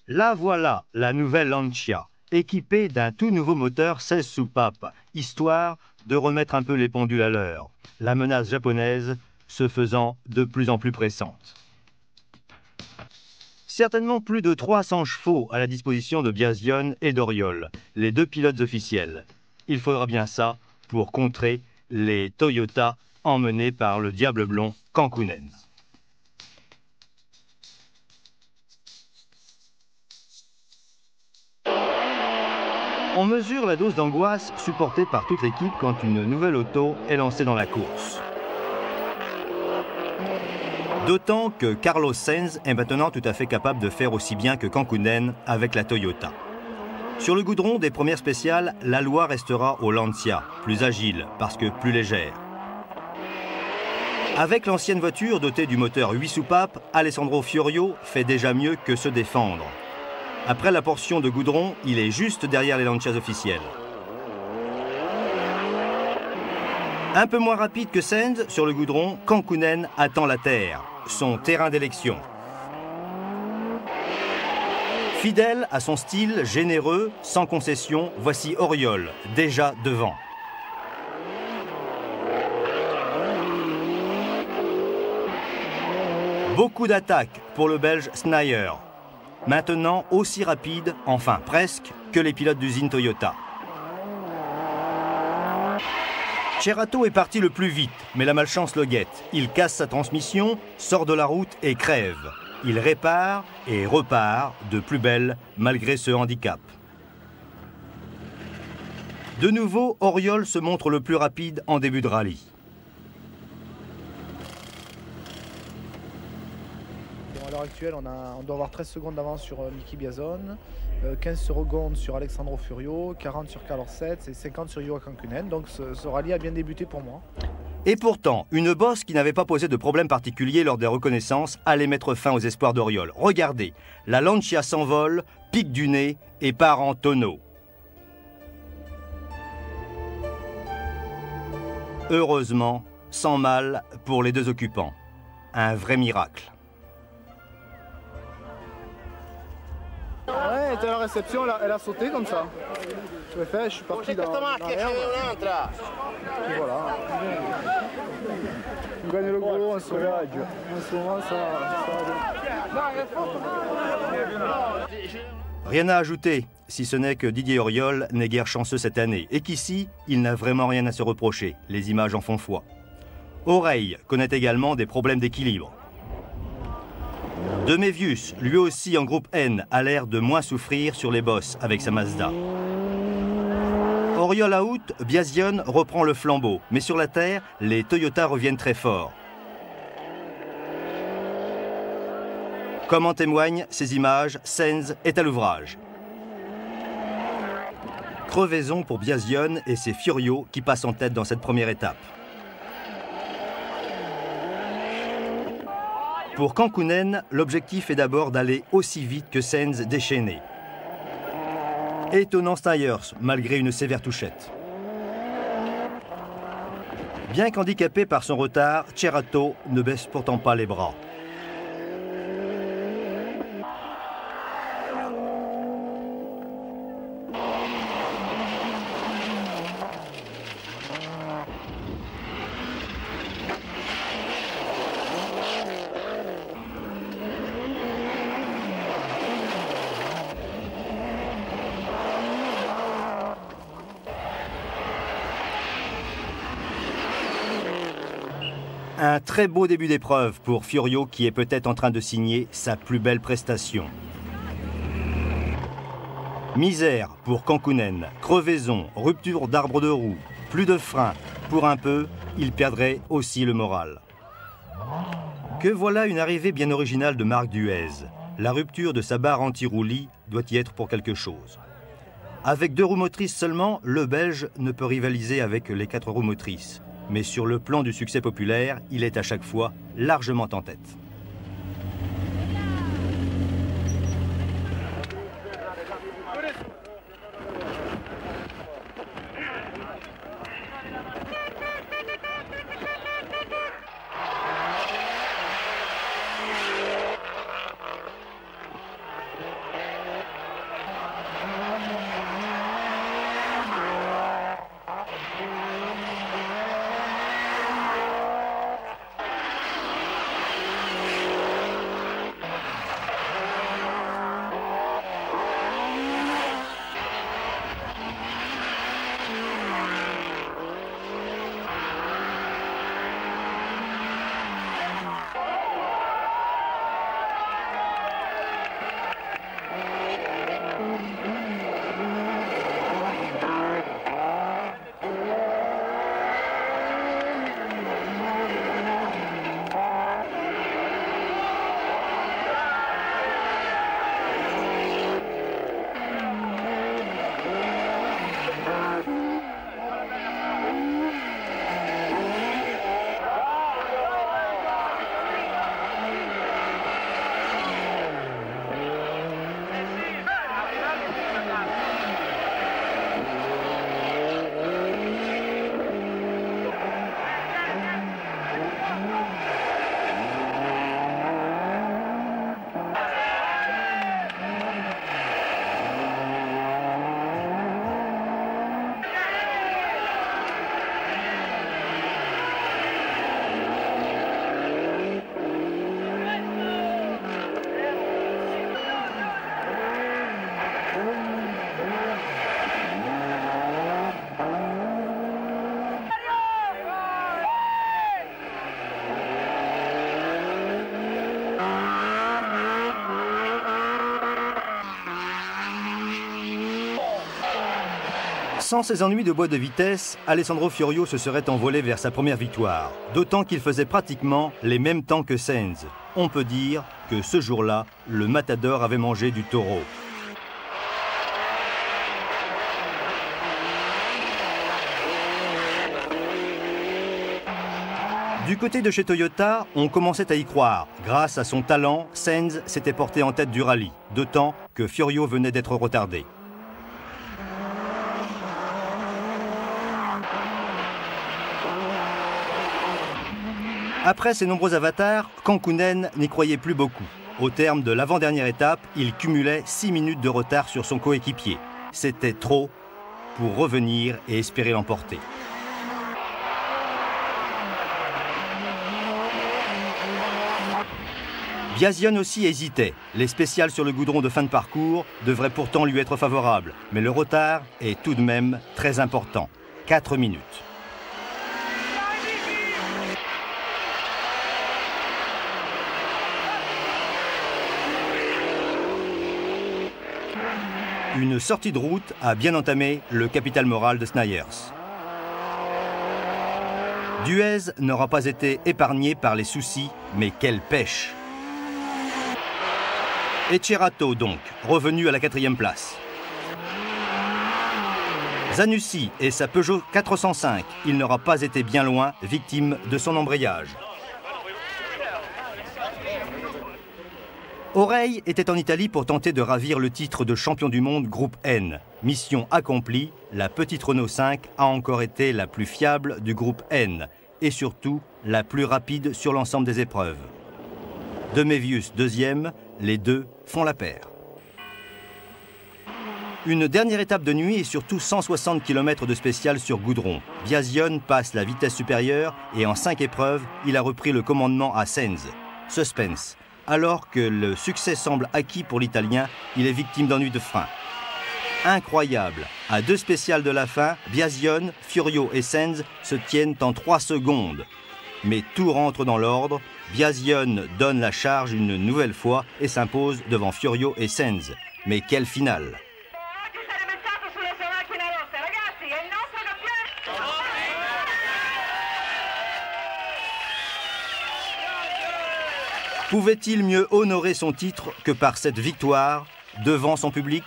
La voilà, la nouvelle Lancia, équipée d'un tout nouveau moteur 16 soupapes, histoire de remettre un peu les pendules à l'heure, la menace japonaise se faisant de plus en plus pressante. Certainement plus de 300 chevaux à la disposition de Biasion et d'Oriol, les deux pilotes officiels. Il faudra bien ça pour contrer les Toyota emmenés par le diable blond Kankkunen. On mesure la dose d'angoisse supportée par toute l'équipe quand une nouvelle auto est lancée dans la course. D'autant que Carlos Sainz est maintenant tout à fait capable de faire aussi bien que Kankkunen avec la Toyota. Sur le goudron des premières spéciales, la loi restera au Lancia, plus agile parce que plus légère. Avec l'ancienne voiture dotée du moteur 8 soupapes, Alessandro Fiorio fait déjà mieux que se défendre. Après la portion de goudron, il est juste derrière les Lancias officiels. Un peu moins rapide que Sainz sur le goudron, Kankkunen attend la terre, son terrain d'élection. Fidèle à son style généreux, sans concession, voici Oriol, déjà devant. Beaucoup d'attaques pour le Belge Sneyer. Maintenant aussi rapide, enfin presque, que les pilotes d'usine Toyota. Cerato est parti le plus vite, mais la malchance le guette. Il casse sa transmission, sort de la route et crève. Il répare et repart de plus belle malgré ce handicap. De nouveau, Oriol se montre le plus rapide en début de rallye. À l'heure actuelle, on doit avoir 13 secondes d'avance sur Niki Biasion, 15 secondes sur Alessandro Furio, 40 sur Carlos Sainz et 50 sur Juha Kankkunen. Donc ce rallye a bien débuté pour moi. Et pourtant, une bosse qui n'avait pas posé de problème particulier lors des reconnaissances allait mettre fin aux espoirs d'Oriol. Regardez, la Lancia s'envole, pique du nez et part en tonneau. Heureusement, sans mal pour les deux occupants. Un vrai miracle. Ouais, à la réception, elle a sauté comme ça. Je suis parti dans l'arrière. Et voilà. On gagne le gros, on se regarde. En ce moment, Rien à ajouter, si ce n'est que Didier Auriol n'est guère chanceux cette année et qu'ici, il n'a vraiment rien à se reprocher. Les images en font foi. Oreille connaît également des problèmes d'équilibre. De Mévius, lui aussi en groupe N, a l'air de moins souffrir sur les bosses avec sa Mazda. Auriol out, Biasion reprend le flambeau, mais sur la terre, les Toyota reviennent très fort. Comme en témoignent ces images, Sainz est à l'ouvrage. Crevaison pour Biasion et c'est Furio qui passent en tête dans cette première étape. Pour Kankkunen, l'objectif est d'abord d'aller aussi vite que Sainz déchaîné. Étonnant Sneyers, malgré une sévère touchette. Bien qu'handicapé par son retard, Cerato ne baisse pourtant pas les bras. Un très beau début d'épreuve pour Furio qui est peut-être en train de signer sa plus belle prestation. Misère pour Kankkunen, crevaison, rupture d'arbre de roue, plus de frein. Pour un peu, il perdrait aussi le moral. Que voilà une arrivée bien originale de Marc Duez. La rupture de sa barre anti-roulis doit y être pour quelque chose. Avec 2 roues motrices seulement, le Belge ne peut rivaliser avec les 4 roues motrices. Mais sur le plan du succès populaire, il est à chaque fois largement en tête. Sans ses ennuis de bois de vitesse, Alessandro Fiorio se serait envolé vers sa première victoire, d'autant qu'il faisait pratiquement les mêmes temps que Sainz. On peut dire que ce jour-là, le Matador avait mangé du taureau. Du côté de chez Toyota, on commençait à y croire. Grâce à son talent, Sainz s'était porté en tête du rallye, d'autant que Fiorio venait d'être retardé. Après ses nombreux avatars, Kankkunen n'y croyait plus beaucoup. Au terme de l'avant-dernière étape, il cumulait 6 minutes de retard sur son coéquipier. C'était trop pour revenir et espérer l'emporter. Biasion aussi hésitait. Les spéciales sur le goudron de fin de parcours devraient pourtant lui être favorables. Mais le retard est tout de même très important. 4 minutes. Une sortie de route a bien entamé le capital moral de Snyders. Duez n'aura pas été épargné par les soucis, mais quelle pêche! Echerato donc, revenu à la 4e place. Zanussi et sa Peugeot 405, il n'aura pas été bien loin, victime de son embrayage. Oreille était en Italie pour tenter de ravir le titre de champion du monde groupe N. Mission accomplie, la petite Renault 5 a encore été la plus fiable du groupe N et surtout la plus rapide sur l'ensemble des épreuves. De Mévius deuxième, les deux font la paire. Une dernière étape de nuit et surtout 160 km de spécial sur goudron. Biasion passe la vitesse supérieure et en 5 épreuves, il a repris le commandement à Sainz. Suspense. Alors que le succès semble acquis pour l'Italien, il est victime d'ennuis de frein. Incroyable. À 2 spéciales de la fin, Biasion, Fiorio et Sainz se tiennent en 3 secondes. Mais tout rentre dans l'ordre. Biasion donne la charge une nouvelle fois et s'impose devant Fiorio et Sainz. Mais quelle finale! Pouvait-il mieux honorer son titre que par cette victoire devant son public ?